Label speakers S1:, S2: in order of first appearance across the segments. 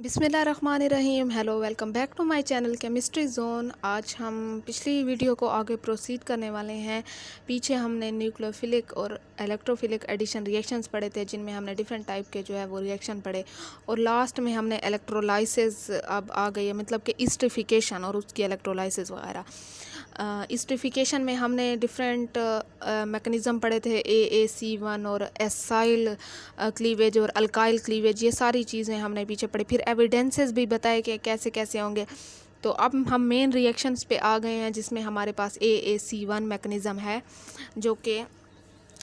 S1: बिस्मिल्लाहिर्रहमानिर्रहीम। Hello, welcome back to my channel chemistry zone. आज हम पिछली वीडियो को आगे प्रोसीड करने वाले हैं। पीछे हमने न्यूक्लियोफिलिक और इलेक्ट्रोफिलिक एडिशन रिएक्शंस पढ़े थे, जिनमें हमने डिफरेंट टाइप के जो है वो रिएक्शन पढ़े, और लास्ट में हमने इलेक्ट्रोलाइसिस अब आ गई है, मतलब कि इस्ट्रिफिकेशन और उसकी इलेक्ट्रोलाइसिस वगैरह। इस्ट्रिफिकेशन में हमने डिफरेंट मैकेनिज़्म पढ़े थे, AAC1 और एसाइल क्लीवेज और अल्काइल क्लीवेज, ये सारी चीज़ें हमने पीछे पढ़ी। फिर एविडेंसेस भी बताए कि कैसे कैसे होंगे। तो अब हम मेन रिएक्शंस पे आ गए हैं, जिसमें हमारे पास AAC1 मैकेनिज़्म है, जो कि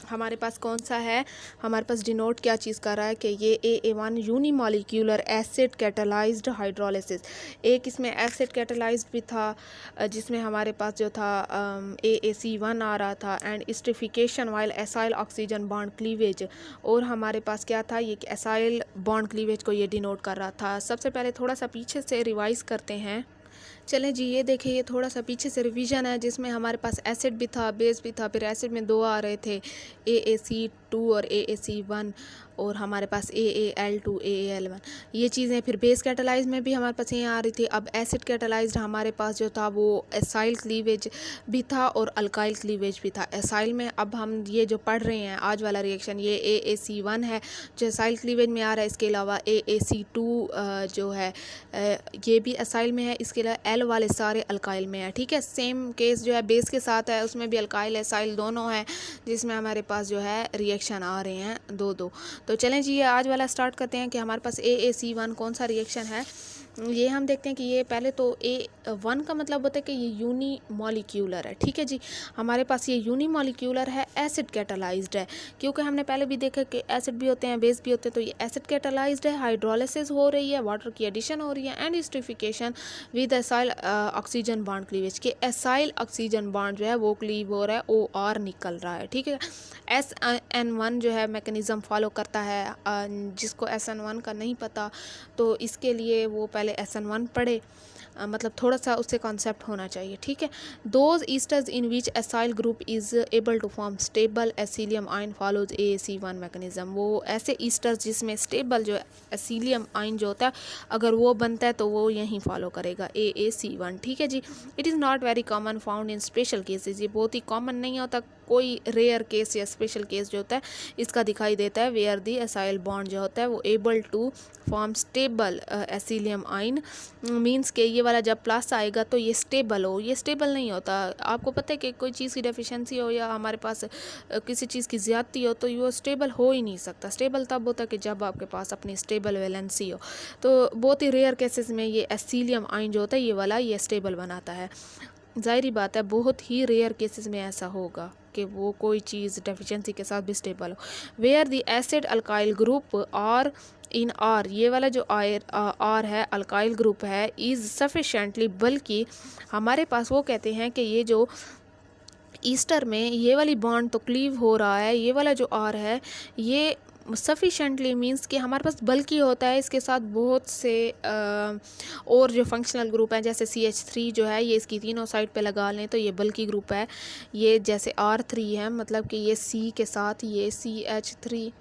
S1: हमारे पास कौन सा है, हमारे पास डिनोट क्या चीज़ कर रहा है कि ये AA1 unimolecular acid catalysed hydrolysis. एक इसमें एसिड कैटालाइज्ड भी था, जिसमें हमारे पास जो था AAC1 आ रहा था, esterification while acyl oxygen bond cleavage, और हमारे पास क्या था, ये एसाइल बॉन्ड क्लीवेज को ये डिनोट कर रहा था। सबसे पहले थोड़ा सा पीछे से रिवाइज़ करते हैं। चलें जी, ये देखिए, ये थोड़ा सा पीछे से रिवीजन है, जिसमें हमारे पास एसिड भी था, बेस भी था। फिर एसिड में दो आ रहे थे, AAC2 और AAC1, और हमारे पास AAL2 AAL1, ये चीज़ें। फिर बेस कैटालाइज में भी हमारे पास ये आ रही थी। अब एसिड कैटालाइज्ड हमारे पास जो था वो एसाइल क्लीवेज भी था और अल्काइल क्लीवेज भी था। एसाइल में अब हम ये जो पढ़ रहे हैं आज वाला रिएक्शन, ये AAC1 है जो एसाइल क्लीवेज में आ रहा है। इसके अलावा AAC2 जो है ये भी एसाइल में है। इसके अलावा एल वाले सारे अल्काइल में है। ठीक है, सेम केस जो है बेस के साथ है, उसमें भी अल्काइल एसाइल दोनों हैं, जिसमें हमारे पास जो है रिएक्शन आ रहे हैं दो दो। तो चलें जी, ये आज वाला स्टार्ट करते हैं कि हमारे पास AAC1 कौन सा रिएक्शन है। ये हम देखते हैं कि ये पहले तो A1 का मतलब होता है कि ये यूनिमॉलिक्यूलर है। ठीक है जी, हमारे पास ये यूनिमॉलिक्यूलर है, एसिड कैटालाइज्ड है, क्योंकि हमने पहले भी देखा कि एसिड भी होते हैं, बेस भी होते हैं। तो ये एसिड कैटालाइज्ड है, हाइड्रोलिसिस हो रही है, वाटर की एडिशन हो रही है, esterification with acyl oxygen bond cleavage के एसाइल ऑक्सीजन बॉन्ड जो है वो क्लीव हो रहा है, OR निकल रहा है। ठीक है, SN1 जो है मैकेनिज़्म फॉलो करता है। जिसको SN1 का नहीं पता, तो इसके लिए वो पहले SN1 पढ़े, मतलब थोड़ा सा उससे कॉन्सेप्ट होना चाहिए। ठीक है, those esters in which acyl group is able to form stable acylium ion follows AAC1 mechanism. वो ऐसे ईस्टर्स जिसमें स्टेबल जो एसिलियम आयन जो होता है, अगर वो बनता है तो वो यहीं फॉलो करेगा, AAC1। ठीक है जी, it is not very common found in special cases. ये बहुत ही कॉमन नहीं होता, कोई रेयर केस या स्पेशल केस जो होता है इसका दिखाई देता है, वेयर दी एसाइल बॉन्ड जो होता है वो able to form stable acylium ion. Means के ये वाला जब प्लस आएगा तो ये स्टेबल हो, ये स्टेबल नहीं होता। आपको पता है कि कोई चीज़ की डेफिशिएंसी हो या हमारे पास किसी चीज़ की ज़्यादती हो, तो ये स्टेबल हो ही नहीं सकता। स्टेबल तब होता है कि जब आपके पास अपनी स्टेबल वैलेंसी हो। तो बहुत ही रेयर केसेस में ये एसिलियम आयन जो होता है ये वाला ये स्टेबल बनाता है। ज़ाहिरी बात है, बहुत ही रेयर केसेस में ऐसा होगा कि वो कोई चीज़ डेफिशिएंसी के साथ भी स्टेबल हो। Where the acid alkyl group और इन आर, ये वाला जो आर है अल्काइल ग्रुप है, इज़ सफिशेंटली, बल्कि हमारे पास वो कहते हैं कि ये जो ईस्टर में ये वाली बॉन्ड तो क्लीव हो रहा है, ये वाला जो आर है ये सफिशेंटली मींस कि हमारे पास बल्कि होता है, इसके साथ बहुत से और जो फंक्शनल ग्रुप हैं, जैसे CH3 जो है ये इसकी तीनों साइड पे लगा लें तो ये बल्कि ग्रुप है। ये जैसे R3 है, मतलब कि ये C के साथ ये CH3,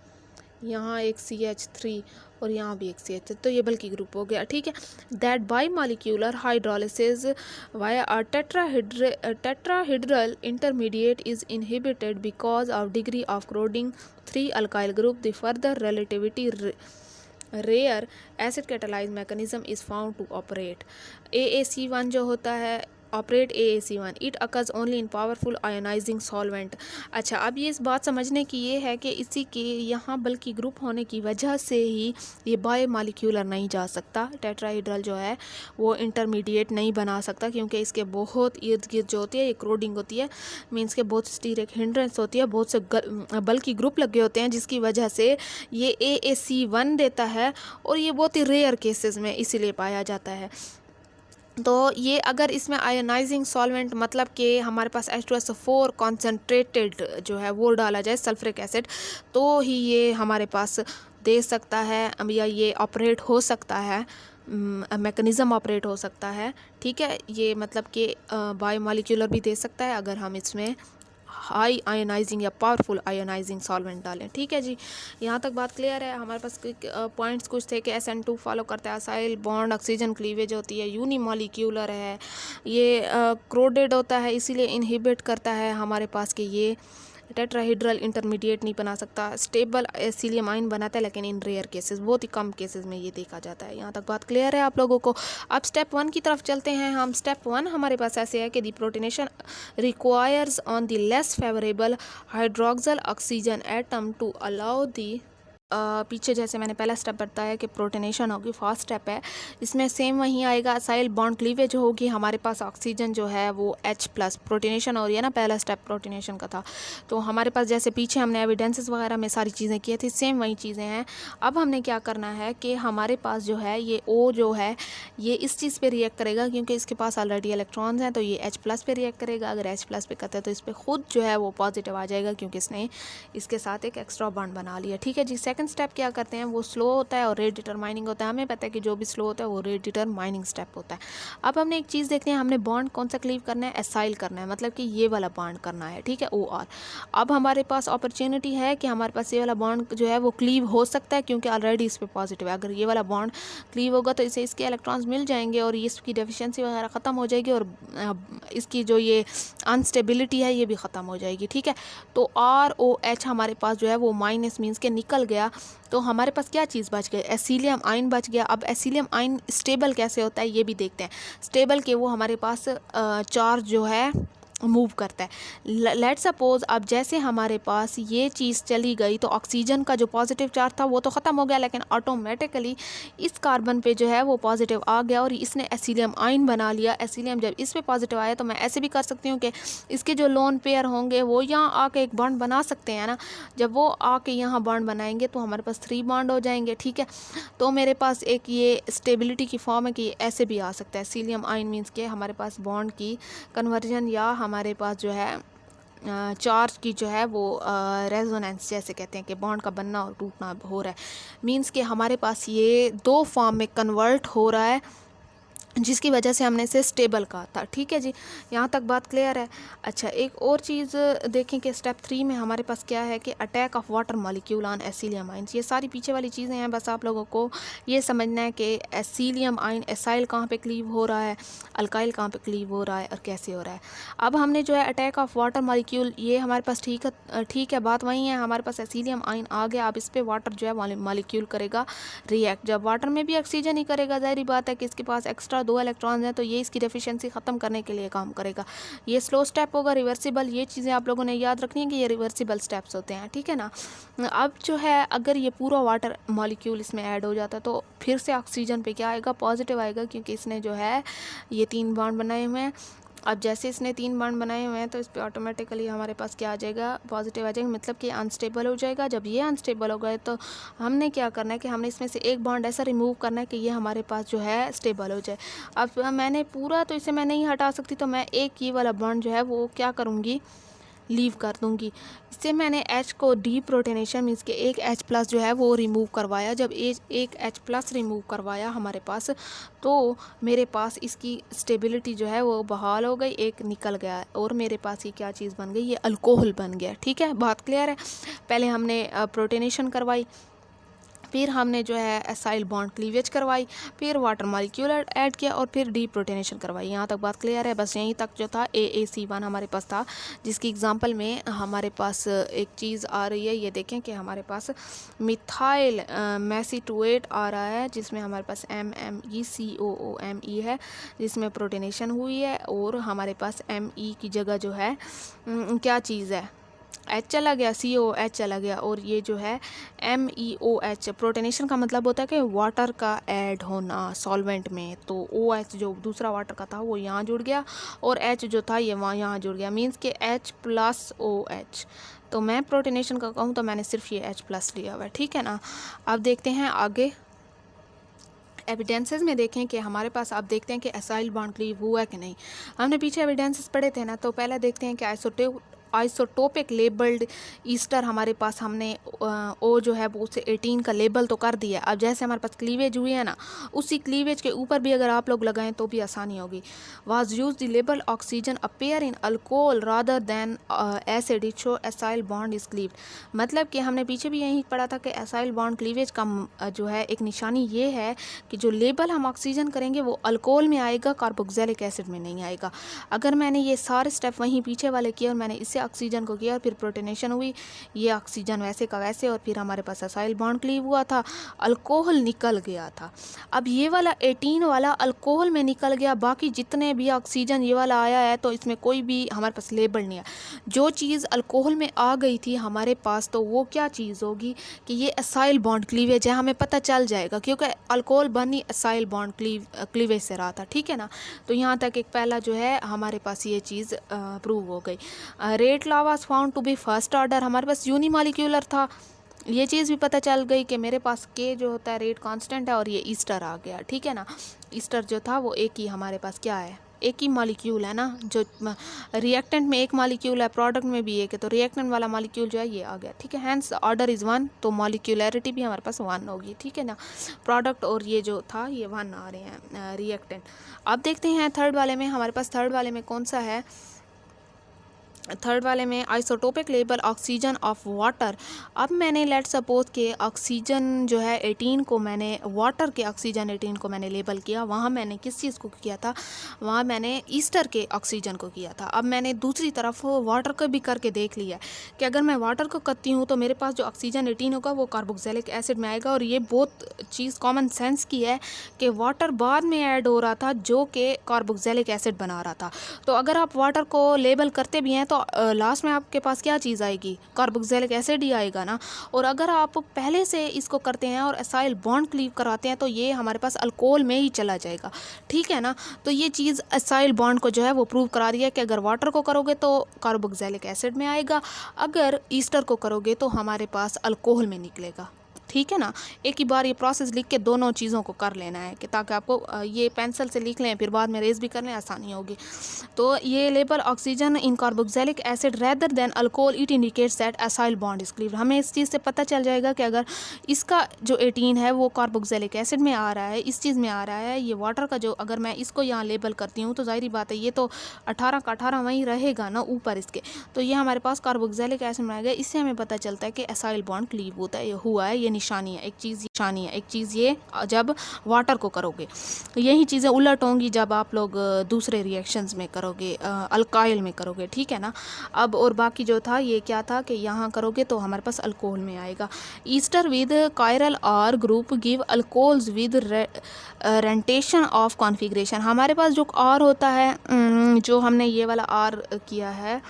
S1: यहाँ एक CH3 और यहाँ भी एक CH3, तो ये बल्कि ग्रुप हो गया। ठीक है, that bimolecular hydrolysis via a tetrahedral intermediate is inhibited because of degree of crowding 3 alkyl group. The further relativity rare acid catalyze mechanism is found to operate. AAC1 जो होता है operate AAC1, it occurs only in powerful ionizing solvent. अच्छा, अब ये इस बात समझने की ये है कि इसी के यहाँ बल्कि ग्रुप होने की वजह से ही ये बायोमॉलिक्यूलर नहीं जा सकता, टेट्राहेड्रल जो है वो इंटरमीडिएट नहीं बना सकता, क्योंकि इसके बहुत इर्द गिर्द जो होती है ये क्रोडिंग होती है, मीन्स के बहुत स्टीरिक हिंड्रेंस होती है, बहुत से बल्कि ग्रुप लगे होते हैं, जिसकी वजह से ये AAC1 देता है, और ये बहुत ही रेयर केसेस में इसीलिए पाया जाता है। तो ये अगर इसमें आयोनाइजिंग सॉल्वेंट, मतलब कि हमारे पास H2SO4 कॉन्सेंट्रेटेड जो है वो डाला जाए, सल्फ्रिक एसिड, तो ही ये हमारे पास दे सकता है, या ये ऑपरेट हो सकता है, मैकेनिज़्म ऑपरेट हो सकता है। ठीक है, ये मतलब कि बायोमॉलिक्यूलर भी दे सकता है अगर हम इसमें हाई आयोनाइजिंग या पावरफुल आयोनाइजिंग सॉल्वेंट डालें। ठीक है जी, यहाँ तक बात क्लियर है। हमारे पास पॉइंट्स कुछ थे कि SN2 फॉलो करता है, असाइल बॉन्ड ऑक्सीजन क्लीवेज होती है, यूनिमॉलिक्यूलर है, ये क्रोडेड होता है, इसीलिए इनहिबिट करता है हमारे पास कि ये टेट्राहेड्रल इंटरमीडिएट नहीं बना सकता, स्टेबल एसिलियम आइन बनाता है लेकिन इन रेयर केसेस, बहुत ही कम केसेस में ये देखा जाता है। यहाँ तक बात क्लियर है आप लोगों को। अब स्टेप 1 की तरफ चलते हैं हम। स्टेप 1 हमारे पास ऐसे है कि the protonation requires on the less favourable hydroxyl oxygen atom to allow the पीछे जैसे मैंने पहला स्टेप बताया कि प्रोटीनेशन होगी, फर्स्ट स्टेप है, इसमें सेम वहीं आएगा, असाइल बॉन्ड क्लीवेज होगी, हमारे पास ऑक्सीजन जो है वो H+ प्रोटीनेशन हो रही है ना, पहला स्टेप प्रोटीनेशन का था। तो हमारे पास जैसे पीछे हमने एविडेंसेस वगैरह में सारी चीज़ें की थी, सेम वही चीज़ें हैं। अब हमने क्या करना है कि हमारे पास जो है ये O जो है ये इस चीज़ पर रिएक्ट करेगा क्योंकि इसके पास ऑलरेडी इलेक्ट्रॉन्स हैं, तो ये H+ पे रिएक्ट करेगा। अगर H+ पे करता है तो इस पर खुद जो है वो पॉजिटिव आ जाएगा क्योंकि इसने इसके साथ एक एक्स्ट्रा बॉन्ड बना लिया। ठीक है जी, सेकंड स्टेप क्या करते हैं, वो स्लो होता है और रेट डिटरमाइनिंग होता है। हमें पता है कि जो भी स्लो होता है वो रेट डिटरमाइनिंग स्टेप होता है। अब हमने एक चीज़ देखते हैं, हमने बॉन्ड कौन सा क्लीव करना है, एसाइल करना है, मतलब कि ये वाला बॉन्ड करना है। ठीक है, OR। अब हमारे पास अपॉर्चुनिटी है कि हमारे पास ये वाला बॉन्ड जो है वो क्लीव हो सकता है क्योंकि ऑलरेडी इस पर पॉजिटिव है। अगर ये वाला बॉन्ड क्लीव होगा तो इसे इसके इलेक्ट्रॉन्स मिल जाएंगे और इसकी डेफिशिएंसी वगैरह ख़त्म हो जाएगी और इसकी जो ये अनस्टेबिलिटी है ये भी ख़त्म हो जाएगी। ठीक है, तो ROH हमारे पास जो है वो माइनस मीन्स के निकल गया, तो हमारे पास क्या चीज़ बच गई, एसिलियम आइन बच गया। अब एसिलियम आइन स्टेबल कैसे होता है ये भी देखते हैं। स्टेबल के वो हमारे पास चार्ज जो है मूव करता है। लेट सपोज अब जैसे हमारे पास ये चीज़ चली गई तो ऑक्सीजन का जो पॉजिटिव चार्ज था वो तो ख़त्म हो गया, लेकिन ऑटोमेटिकली इस कार्बन पे जो है वो पॉजिटिव आ गया और इसने एसिलियम आइन बना लिया। एसिलियम जब इस पे पॉजिटिव आया तो मैं ऐसे भी कर सकती हूँ कि इसके जो लोन पेयर होंगे वो यहाँ आके एक बॉन्ड बना सकते हैं ना, जब वो आके यहाँ बॉन्ड बनाएंगे तो हमारे पास 3 बॉन्ड हो जाएंगे। ठीक है, तो मेरे पास एक ये स्टेबिलिटी की फॉर्म है कि ऐसे भी आ सकता है। एसिलियम आइन मीन्स के हमारे पास बॉन्ड की कन्वर्जन या हमारे पास जो है चार्ज की जो है वो रेजोनेंस जैसे कहते हैं कि बॉन्ड का बनना और टूटना हो रहा है, मींस कि हमारे पास ये 2 फॉर्म में कन्वर्ट हो रहा है जिसकी वजह से हमने इसे स्टेबल कहा था। ठीक है जी, यहाँ तक बात क्लियर है। अच्छा, एक और चीज़ देखें कि स्टेप 3 में हमारे पास क्या है कि attack of water molecule on acylium ions. ये सारी पीछे वाली चीज़ें हैं, बस आप लोगों को ये समझना है कि एसिलियम आइन एसाइल कहाँ पे क्लीव हो रहा है, अल्काइल कहाँ पे क्लीव हो रहा है और कैसे हो रहा है। अब हमने जो है अटैक ऑफ वाटर मॉलिक्यूल, ये हमारे पास ठीक है, बात वही है। हमारे पास एसिलियम आइन आ गया, अब इस पर वाटर जो है मॉलिक्यूल करेगा रिएक्ट। जब वाटर में भी ऑक्सीजन ही करेगा, ज़ाहिर बात है कि इसके पास एक्स्ट्रा 2 इलेक्ट्रॉन्स हैं तो ये इसकी डेफिशिएंसी ख़त्म करने के लिए काम करेगा। ये स्लो स्टेप होगा, रिवर्सिबल। ये चीज़ें आप लोगों ने याद रखनी है कि ये रिवर्सिबल स्टेप्स होते हैं। ठीक है ना। अब जो है अगर ये पूरा वाटर मॉलिक्यूल इसमें ऐड हो जाता है तो फिर से ऑक्सीजन पे क्या आएगा, पॉजिटिव आएगा क्योंकि इसने जो है ये 3 बॉन्ड बनाए हुए हैं। अब जैसे इसने 3 बॉन्ड बनाए हुए हैं तो इस पर ऑटोमेटिकली हमारे पास क्या आ जाएगा, पॉजिटिव आ जाएगा, मतलब कि अनस्टेबल हो जाएगा। जब ये अनस्टेबल हो गए तो हमने क्या करना है कि हमने इसमें से एक बॉन्ड ऐसा रिमूव करना है कि ये हमारे पास जो है स्टेबल हो जाए। अब मैंने पूरा तो इसे मैं नहीं हटा सकती, तो मैं एक ये वाला बॉन्ड जो है वो क्या करूँगी, लीव कर दूंगी। इससे मैंने H को डी प्रोटोनेशन मीन्स के एक H+ जो है वो रिमूव करवाया। जब एक H+ रिमूव करवाया हमारे पास तो मेरे पास इसकी स्टेबिलिटी जो है वो बहाल हो गई, एक निकल गया और मेरे पास ये क्या चीज़ बन गई, ये अल्कोहल बन गया। ठीक है, बात क्लियर है। पहले हमने प्रोटोनेशन करवाई, फिर हमने जो है एसाइल बॉन्ड क्लीवेज करवाई, फिर वाटर मॉलिक्यूल ऐड किया और फिर डी प्रोटोनेशन करवाई। यहाँ तक बात क्लियर है। बस यहीं तक जो था AAC1 हमारे पास था, जिसकी एग्जांपल में हमारे पास एक चीज़ आ रही है। ये देखें कि हमारे पास मिथाइल मेसिटोएट आ रहा है जिसमें हमारे पास MMECOOMe है जिसमें प्रोटोनेशन हुई है और हमारे पास ME की जगह जो है क्या चीज़ है, H चला गया, COH चला गया और ये जो है MEOH। प्रोटोनेशन का मतलब होता है कि वाटर का ऐड होना सॉल्वेंट में, तो OH जो दूसरा वाटर का था वो यहाँ जुड़ गया और H जो था ये यहाँ जुड़ गया, मींस के H+OH। तो मैं प्रोटोनेशन का कहूँ तो मैंने सिर्फ ये H+ लिया हुआ है। ठीक है ना। अब देखते हैं आगे एविडेंसेस में देखें कि हमारे पास, आप देखते हैं कि एसाइल बॉन्ड क्लीव हुआ कि नहीं। हमने पीछे एविडेंसेस पढ़े थे ना, तो पहले देखते हैं कि आइसोटोपिक लेबल्ड ईस्टर हमारे पास हमने ओ जो है वो उसे 18 का लेबल तो कर दिया। अब जैसे हमारे पास क्लीवेज हुई है ना, उसी क्लीवेज के ऊपर भी अगर आप लोग लगाएं तो भी आसानी होगी। Was use the label oxygen appear in alcohol rather than acid it show acyl bond is cleaved. मतलब कि हमने पीछे भी यही पढ़ा था कि एसाइल बॉन्ड क्लीवेज का जो है एक निशानी ये है कि जो लेबल हम ऑक्सीजन करेंगे वो अल्कोहल में आएगा, कार्बोक्सिलिक एसिड में नहीं आएगा। अगर मैंने ये सारे स्टेप वहीं पीछे वाले किए और मैंने इससे ऑक्सीजन को किया और फिर प्रोटोनेशन हुई, ये ऑक्सीजन वैसे का वैसे और फिर हमारे पास एसाइल बॉन्ड क्लीव हुआ था, अल्कोहल निकल गया था। अब ये वाला 18 वाला अल्कोहल में निकल गया, बाकी जितने भी ऑक्सीजन ये वाला आया है तो इसमें कोई भी हमारे पास लेबल नहीं है। जो चीज़ अल्कोहल में आ गई थी हमारे पास तो वो क्या चीज़ होगी कि ये एसाइल बॉन्ड क्लीवेज है, हमें पता चल जाएगा क्योंकि अल्कोहल बन ही एसाइल बॉन्ड क्लीवेज से रहा था। ठीक है ना, तो यहाँ तक एक पहला जो है हमारे पास ये चीज़ प्रूव हो गई। Rate law was found to be first order, हमारे पास यूनिमॉलिक्यूलर था, ये चीज़ भी पता चल गई कि मेरे पास के जो होता है रेट कांस्टेंट है और ये ईस्टर आ गया। ठीक है ना, ईस्टर जो था वो एक ही हमारे पास क्या है, एक ही मॉलिक्यूल है ना, जो रिएक्टेंट में एक मॉलिक्यूल है, प्रोडक्ट में भी एक है, तो रिएक्टेंट वाला मॉलिक्यूल जो है ये आ गया। ठीक है, हैंस ऑर्डर इज़ 1, तो मॉलिक्यूलरिटी भी हमारे पास 1 होगी। ठीक है ना, प्रोडक्ट और ये जो था ये 1 आ रहे हैं रिएक्टेंट। अब देखते हैं थर्ड वाले में, हमारे पास थर्ड वाले में कौन सा है, थर्ड वाले में isotopic label oxygen of water. अब मैंने लेट सपोज के ऑक्सीजन जो है 18 को मैंने वाटर के ऑक्सीजन 18 को मैंने लेबल किया, वहाँ मैंने किस चीज़ को किया था, वहाँ मैंने ईस्टर के ऑक्सीजन को किया था। अब मैंने दूसरी तरफ वाटर को भी करके देख लिया कि अगर मैं वाटर को करती हूँ तो मेरे पास जो ऑक्सीजन 18 होगा वो कार्बोक्सिलिक एसिड में आएगा, और ये बहुत चीज़ कॉमन सेंस की है कि वाटर बाद में ऐड हो रहा था जो कि कार्बोक्सिलिक एसिड बना रहा था। तो अगर आप वाटर को लेबल करते भी हैं तो लास्ट में आपके पास क्या चीज़ आएगी, कार्बोक्सिलिक एसिड ही आएगा ना। और अगर आप पहले से इसको करते हैं और एसाइल बॉन्ड क्लीव कराते हैं तो ये हमारे पास अल्कोहल में ही चला जाएगा। ठीक है ना, तो ये चीज़ एसाइल बॉन्ड को जो है वो प्रूव करा रही है कि अगर वाटर को करोगे तो कार्बोक्सिलिक एसिड में आएगा, अगर ईस्टर को करोगे तो हमारे पास अल्कोहल में निकलेगा। ठीक है ना, एक ही बार ये प्रोसेस लिख के दोनों चीज़ों को कर लेना है कि ताकि आपको ये पेंसिल से लिख लें फिर बाद में रेज भी करने आसानी होगी। तो ये label oxygen in carboxylic acid rather than alcohol it indicates that acyl bond is cleaved. हमें इस चीज़ से पता चल जाएगा कि अगर इसका जो 18 है वो कार्बोक्सिलिक एसिड में आ रहा है, इस चीज़ में आ रहा है, ये वाटर का जो अगर मैं इसको यहाँ लेबल करती हूँ तो जाहिर बात है ये तो 18 का 18 वहीं रहेगा ना ऊपर इसके, तो ये हमारे पास कार्बोक्सिलिक एसिड में आ गया। इससे हमें पता चलता है कि एसाइल बॉन्ड क्लीव होता है, हुआ है, ये निशानी है, एक चीज़ ये जब वाटर को करोगे। यही चीज़ें उलट होंगी जब आप लोग दूसरे रिएक्शंस में करोगे, अल्काइल में करोगे। ठीक है ना, अब और बाकी जो था ये क्या था कि यहाँ करोगे तो हमारे पास अल्कोहल में आएगा। Ester with chiral R group give alcohols with retention of configuration. हमारे पास जो आर होता है, जो हमने ये वाला आर किया है,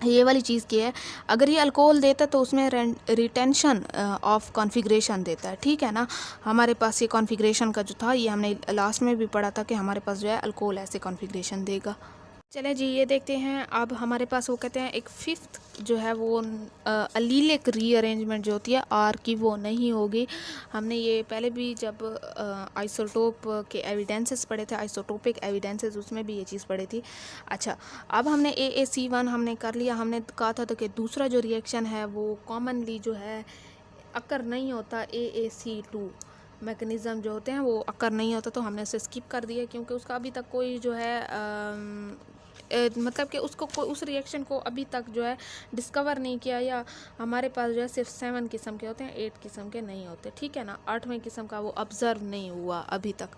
S1: ये वाली चीज़ की है, अगर ये अल्कोहल देता है तो उसमें रिटेंशन ऑफ कॉन्फ़िगरेशन देता है। ठीक है ना, हमारे पास ये कॉन्फ़िगरेशन का जो था ये हमने लास्ट में भी पढ़ा था कि हमारे पास जो है अल्कोहल ऐसे कॉन्फ़िगरेशन देगा। चले जी, ये देखते हैं अब हमारे पास वो कहते हैं एक फिफ्थ जो है वो अलीलिक रीअरेंजमेंट जो होती है आर की वो नहीं होगी। हमने ये पहले भी जब आइसोटोप के एविडेंसेस पढ़े थे, आइसोटोपिक एविडेंसेस, उसमें भी ये चीज़ पढ़ी थी। अच्छा, अब हमने AAC1 हमने कर लिया। हमने कहा था तो कि दूसरा जो रिएक्शन है वो कॉमनली जो है अकर नहीं होता, AAC2 मैकेनिज़्म जो होते हैं वो अकर नहीं होता, तो हमने उसे स्किप कर दिया क्योंकि उसका अभी तक कोई जो है मतलब कि उसको उस रिएक्शन को अभी तक जो है डिस्कवर नहीं किया, या हमारे पास जो है सिर्फ 7 किस्म के होते हैं, 8 किस्म के नहीं होते। ठीक है ना, 8वें किस्म का वो ऑब्ज़र्व नहीं हुआ अभी तक।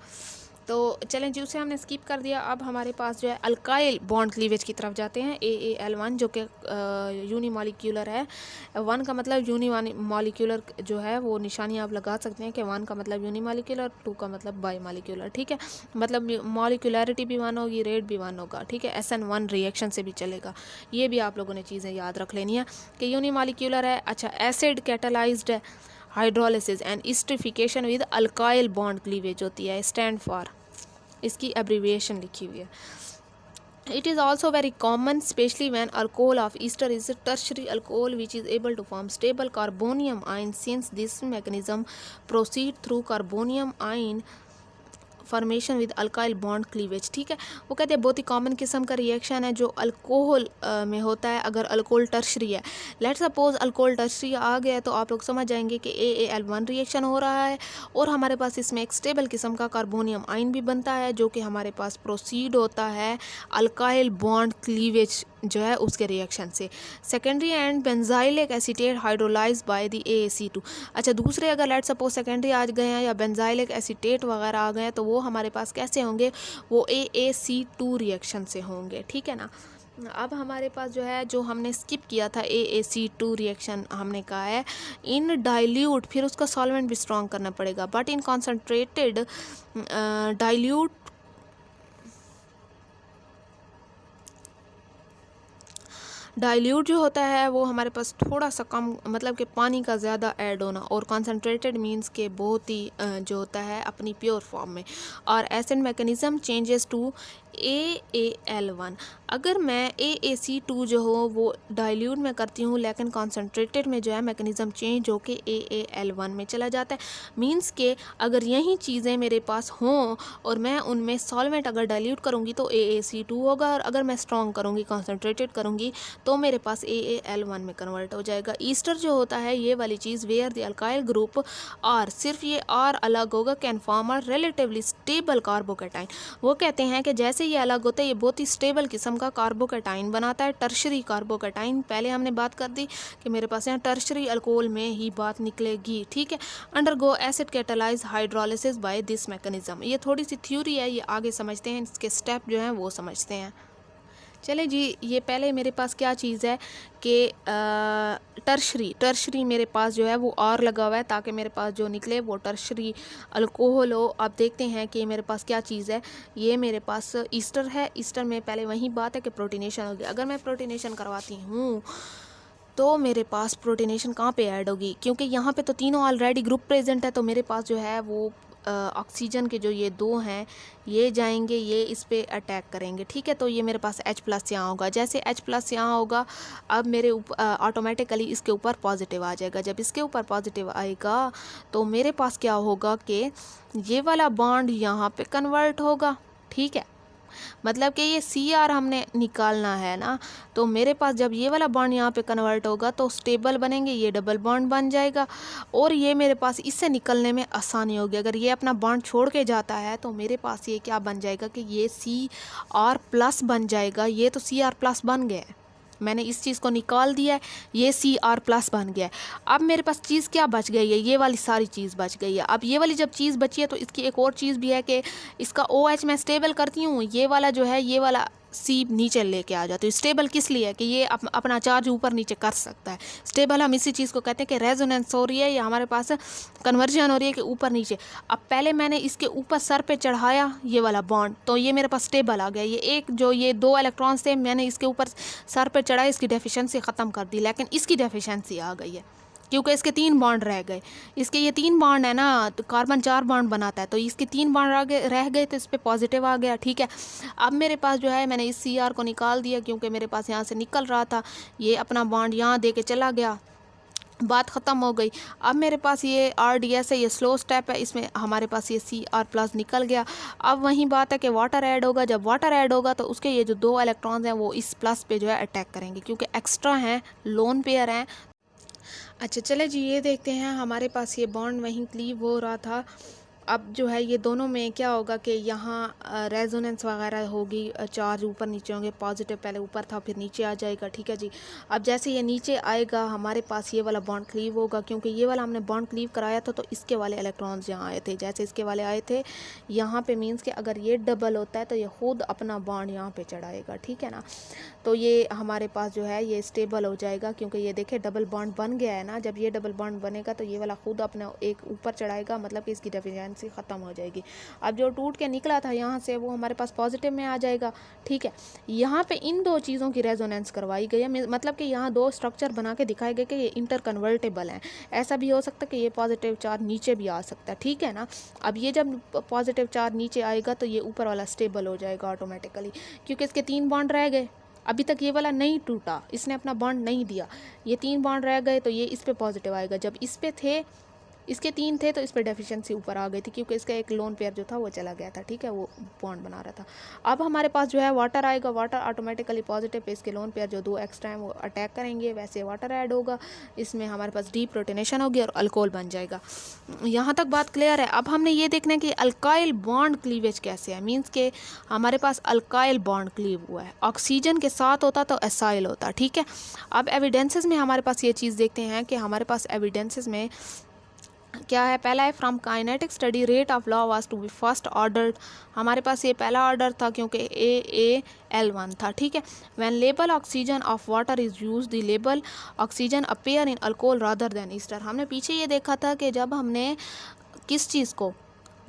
S1: तो चलें जी, उसे हमने स्किप कर दिया। अब हमारे पास जो है अल्काइल बॉन्ड क्लीवेज की तरफ जाते हैं, AAL1 जो कि यूनिमॉलिक्यूलर है। 1 का मतलब यूनिमॉलिक्यूलर जो है वो निशानी आप लगा सकते हैं कि 1 का मतलब यूनिमॉलिक्यूलर, 2 का मतलब बाईमॉलिक्यूलर। ठीक है, मतलब मॉलिक्यूलरिटी भी 1 होगी, रेट भी 1 होगा। ठीक है, SN1 रिएक्शन से भी चलेगा। ये भी आप लोगों ने चीज़ें याद रख लेनी है कि यूनिमॉलिक्यूलर है। अच्छा, एसिड कैटालाइज्ड है, hydrolysis and esterification with alkyl bond cleavage होती है, स्टैंड फॉर, इसकी एब्रीविएशन लिखी हुई है। It is also very common, especially when alcohol of ester is a tertiary alcohol which is able to form stable carbonium ion. Since this mechanism proceed through carbonium ion formation with alkyl bond cleavage. ठीक है, वो कहते हैं बहुत ही common किस्म का reaction है जो अल्कोहल में होता है अगर अल्कोहल टर्शरी है। लेट सपोज अल्कोहल टर्शरी आ गया तो आप लोग समझ जाएंगे कि AAL1 रिएक्शन हो रहा है और हमारे पास इसमें एक स्टेबल किस्म का कार्बोनियम आयन भी बनता है जो कि हमारे पास प्रोसीड होता है अल्काइल बॉन्ड क्लीवेज जो है उसके रिएक्शन से। Secondary and benzylic acetate hydrolyse by the AAC2। अच्छा, दूसरे अगर लेट सपोज सेकेंडरी आ गए हैं या बेंजाइलिक एसीटेट वगैरह आ गए हैं तो वो हमारे पास कैसे होंगे, वो AAC2 रिएक्शन से होंगे। ठीक है ना। अब हमारे पास जो है, जो हमने स्किप किया था AAC2 रिएक्शन, हमने कहा है इन डाइल्यूट, फिर उसका सॉल्वेंट भी स्ट्रॉन्ग करना पड़ेगा, बट इन कॉन्सनट्रेटेड डाइल्यूट जो होता है वो हमारे पास थोड़ा सा कम, मतलब कि पानी का ज़्यादा ऐड होना, और कॉन्सनट्रेटेड मींस के बहुत ही जो होता है अपनी प्योर फॉर्म में। और acid mechanism changes to AAL1। अगर मैं AAC2 जो हो वो डाइल्यूट में करती हूँ लेकिन कॉन्सनट्रेटेड में जो है मैकेनिज़्म चेंज होके AAL1 में चला जाता है। मींस के अगर यही चीज़ें मेरे पास हों और मैं उनमें सॉल्वेंट अगर डाइल्यूट करूँगी तो AAC2 होगा, और अगर मैं स्ट्रॉन्ग करूँगी, कॉन्सनट्रेटेड करूँगी, तो मेरे पास AAL1 में कन्वर्ट हो जाएगा। ईस्टर जो होता है ये वाली चीज़, where the alkyl group R, सिर्फ ये आर अलग होगा, can form a relatively stable carbocation. वो कहते हैं कि जैसे ये अलग होता है ये बहुत ही स्टेबल किस्म का कार्बोकैटाइन बनाता है, टर्शरी कार्बोकैटाइन। पहले हमने बात कर दी कि मेरे पास यहाँ टर्शरी अल्कोहल में ही बात निकलेगी। ठीक है, undergo acid catalyse hydrolysis by this mechanism. ये थोड़ी सी थ्योरी है, ये आगे समझते हैं, इसके स्टेप जो हैं वो समझते हैं। चले जी, ये पहले मेरे पास क्या चीज़ है कि टर्शरी मेरे पास जो है वो आर लगा हुआ है ताकि मेरे पास जो निकले वो टर्शरी अल्कोहल हो। अब देखते हैं कि मेरे पास क्या चीज़ है। ये मेरे पास ईस्टर है। ईस्टर में पहले वही बात है कि प्रोटीनेशन होगी। अगर मैं प्रोटीनेशन करवाती हूँ तो मेरे पास प्रोटीनेशन कहाँ पे ऐड होगी, क्योंकि यहाँ पे तो तीनों ऑलरेडी ग्रुप प्रेजेंट है, तो मेरे पास जो है वो ऑक्सीजन के जो ये दो हैं ये जाएंगे, ये इस पे अटैक करेंगे। ठीक है, तो ये मेरे पास H+ यहाँ होगा। जैसे H+ यहाँ होगा, अब मेरे ऑटोमेटिकली इसके ऊपर पॉजिटिव आ जाएगा। जब इसके ऊपर पॉजिटिव आएगा तो मेरे पास क्या होगा कि ये वाला बॉन्ड यहाँ पे कन्वर्ट होगा। ठीक है, मतलब कि ये Cr हमने निकालना है ना, तो मेरे पास जब ये वाला बॉन्ड यहाँ पे कन्वर्ट होगा तो स्टेबल बनेंगे, ये डबल बॉन्ड बन जाएगा और ये मेरे पास इससे निकलने में आसानी होगी। अगर ये अपना बॉन्ड छोड़ के जाता है तो मेरे पास ये क्या बन जाएगा कि ये Cr+ बन जाएगा। ये तो Cr+ बन गया है, मैंने इस चीज़ को निकाल दिया है, ये Cr+ बन गया है। अब मेरे पास चीज़ क्या बच गई है, ये वाली सारी चीज़ बच गई है। अब ये वाली जब चीज़ बची है तो इसकी एक और चीज़ भी है कि इसका OH मैं स्टेबल करती हूँ, ये वाला जो है ये वाला C नीचे लेके आ जाती हूँ। स्टेबल किस लिए है कि ये अपना चार्ज ऊपर नीचे कर सकता है। स्टेबल हम इसी चीज़ को कहते हैं कि रेजोनेंस हो रही है या हमारे पास कन्वर्जन हो रही है कि ऊपर नीचे। अब पहले मैंने इसके ऊपर सर पे चढ़ाया ये वाला बॉन्ड, तो ये मेरे पास स्टेबल आ गया। ये एक जो ये 2 इलेक्ट्रॉन्स थे मैंने इसके ऊपर सर पे चढ़ाया, इसकी डेफिशिएंसी ख़त्म कर दी, लेकिन इसकी डेफिशिएंसी आ गई है क्योंकि इसके 3 बॉन्ड रह गए। इसके ये 3 बॉन्ड है ना, तो कार्बन 4 बॉन्ड बनाता है, तो इसके 3 बॉन्ड रह गए तो इस पर पॉजिटिव आ गया। ठीक है, अब मेरे पास जो है मैंने इस Cr को निकाल दिया क्योंकि मेरे पास यहाँ से निकल रहा था, ये अपना बॉन्ड यहाँ दे के चला गया, बात ख़त्म हो गई। अब मेरे पास ये RDS है, ये स्लो स्टेप है, इसमें हमारे पास ये Cr+ निकल गया। अब वही बात है कि वाटर ऐड होगा, जब वाटर ऐड होगा तो उसके ये जो 2 इलेक्ट्रॉन्स हैं वो इस प्लस पे जो है अटैक करेंगे क्योंकि एक्स्ट्रा हैं, लोन पेयर हैं। अच्छा चले जी, ये देखते हैं हमारे पास ये बॉन्ड वहीं क्लीव हो रहा था। अब जो है ये दोनों में क्या होगा कि यहाँ रेजोनेंस वगैरह होगी, चार्ज ऊपर नीचे होंगे, पॉजिटिव पहले ऊपर था फिर नीचे आ जाएगा। ठीक है जी, अब जैसे ये नीचे आएगा हमारे पास ये वाला बॉन्ड क्लीव होगा, क्योंकि ये वाला हमने बॉन्ड क्लीव कराया था तो इसके वाले इलेक्ट्रॉन्स यहाँ आए थे, जैसे इसके वाले आए थे यहाँ पे, मीन्स कि अगर ये डबल होता है तो ये खुद अपना बॉन्ड यहाँ पे चढ़ाएगा। ठीक है ना, तो ये हमारे पास जो है ये स्टेबल हो जाएगा क्योंकि ये देखे डबल बॉन्ड बन गया है ना। जब ये डबल बॉन्ड बनेगा तो ये वाला खुद अपना एक ऊपर चढ़ाएगा, मतलब कि इसकी डेफिशिएंसी ख़त्म हो जाएगी। अब जो टूट के निकला था यहाँ से वो हमारे पास पॉजिटिव में आ जाएगा। ठीक है, यहाँ पे इन 2 चीज़ों की रेजोनेंस करवाई गई है, मतलब कि यहाँ 2 स्ट्रक्चर बना के दिखाए गए कि ये इंटर कन्वर्टेबल हैं। ऐसा भी हो सकता है कि ये पॉजिटिव चार्ज नीचे भी आ सकता है। ठीक है ना, अब ये जब पॉजिटिव चार्ज नीचे आएगा तो ये ऊपर वाला स्टेबल हो जाएगा ऑटोमेटिकली, क्योंकि इसके 3 बॉन्ड रह गए। अभी तक ये वाला नहीं टूटा, इसने अपना बॉन्ड नहीं दिया, ये 3 बॉन्ड रह गए तो ये इस पे पॉजिटिव आएगा। जब इस पे थे इसके 3 थे तो इस पर डेफिशिएंसी ऊपर आ गई थी क्योंकि इसका एक लोन पेयर जो था वो चला गया था, ठीक है, वो बॉन्ड बना रहा था। अब हमारे पास जो है वाटर आएगा, वाटर ऑटोमेटिकली पॉजिटिव पे इसके लोन पेयर जो 2 एक्स्ट्रा हैं वो अटैक करेंगे, वैसे वाटर ऐड होगा, इसमें हमारे पास डीप्रोटोनेशन होगी और अल्कोहल बन जाएगा। यहाँ तक बात क्लियर है। अब हमने ये देखना है कि अल्काइल बॉन्ड क्लीवेज कैसे है, मीन्स के हमारे पास अल्काइल बॉन्ड क्लीव हुआ है, ऑक्सीजन के साथ होता तो एसाइल होता, ठीक है। अब एविडेंसेस में हमारे पास ये चीज़ देखते हैं कि हमारे पास एविडेंसेस में क्या है। पहला है from kinetic study rate of law was to be first order, हमारे पास ये पहला ऑर्डर था क्योंकि AAL1 था, ठीक है। When label oxygen of water is use the label oxygen appear in alcohol rather than Easter. हमने पीछे ये देखा था कि जब हमने किस चीज़ को,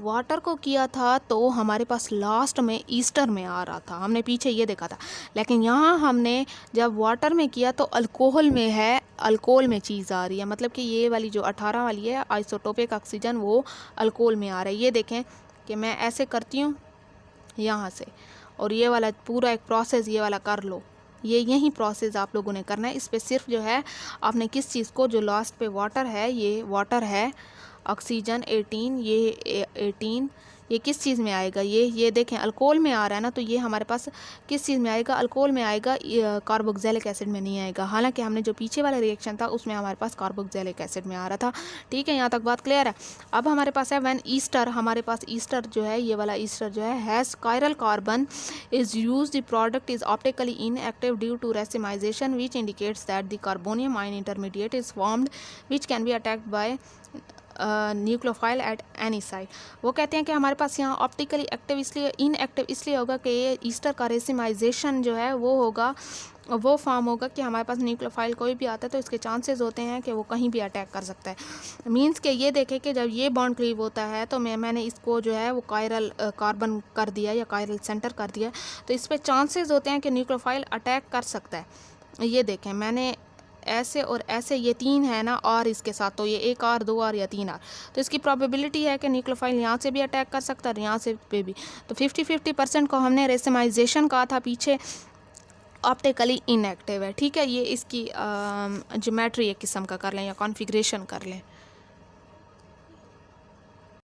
S1: वाटर को किया था तो हमारे पास लास्ट में ईस्टर में आ रहा था, हमने पीछे ये देखा था। लेकिन यहाँ हमने जब वाटर में किया तो अल्कोहल में है, अल्कोहल में चीज़ आ रही है, मतलब कि ये वाली जो 18 वाली है आइसोटोपिक ऑक्सीजन वो अल्कोहल में आ रहा है। ये देखें कि मैं ऐसे करती हूँ यहाँ से, और ये वाला पूरा एक प्रोसेस ये वाला कर लो, ये यही प्रोसेस आप लोगों ने करना है। इस पर सिर्फ जो है आपने किस चीज़ को, जो लास्ट पे वाटर है, ये वाटर है ऑक्सीजन 18, ये 18, ये किस चीज़ में आएगा, ये देखें अल्कोहल में आ रहा है ना, तो ये हमारे पास किस चीज़ में आएगा, अल्कोहल में आएगा, कार्बोक्सिलिक एसिड में नहीं आएगा। हालांकि हमने जो पीछे वाला रिएक्शन था उसमें हमारे पास कार्बोक्सिलिक एसिड में आ रहा था, ठीक है। यहाँ तक बात क्लियर है। अब हमारे पास है व्हेन ईस्टर, हमारे पास ईस्टर जो है, ये वाला ईस्टर जो है has chiral carbon is use, the product is optically inactive due to racemisation which indicates that the carbonium ion intermediate is formed which can be attacked by nucleophile at any side. वो कहते हैं कि हमारे पास यहाँ optically active इसलिए, inactive इसलिए होगा कि ये ईस्टर का रेसिमाइजेशन जो है वो होगा, वो फॉर्म होगा कि हमारे पास न्यूक्लियोफाइल कोई भी आता है तो इसके चांसेस होते हैं कि वो कहीं भी अटैक कर सकता है। मींस के ये देखें कि जब ये बॉन्ड क्लीव होता है तो मैंने इसको जो है वो कायरल कार्बन कर दिया या कायरल सेंटर कर दिया, तो इस पर चांसेस होते हैं कि न्यूक्लियोफाइल अटैक कर सकता है। ये देखें मैंने ऐसे और ऐसे, ये 3 है ना और इसके साथ, तो ये 1 R 2 R या 3 R, तो इसकी प्रोबेबिलिटी है कि न्यूक्लियोफाइल यहाँ से भी अटैक कर सकता है और यहाँ से भी। तो 50-50% को हमने रेसिमाइजेशन कहा था पीछे, ऑप्टिकली इनएक्टिव है, ठीक है। ये इसकी ज्योमेट्री एक किस्म का कर लें या कॉन्फ़िगरेशन कर लें।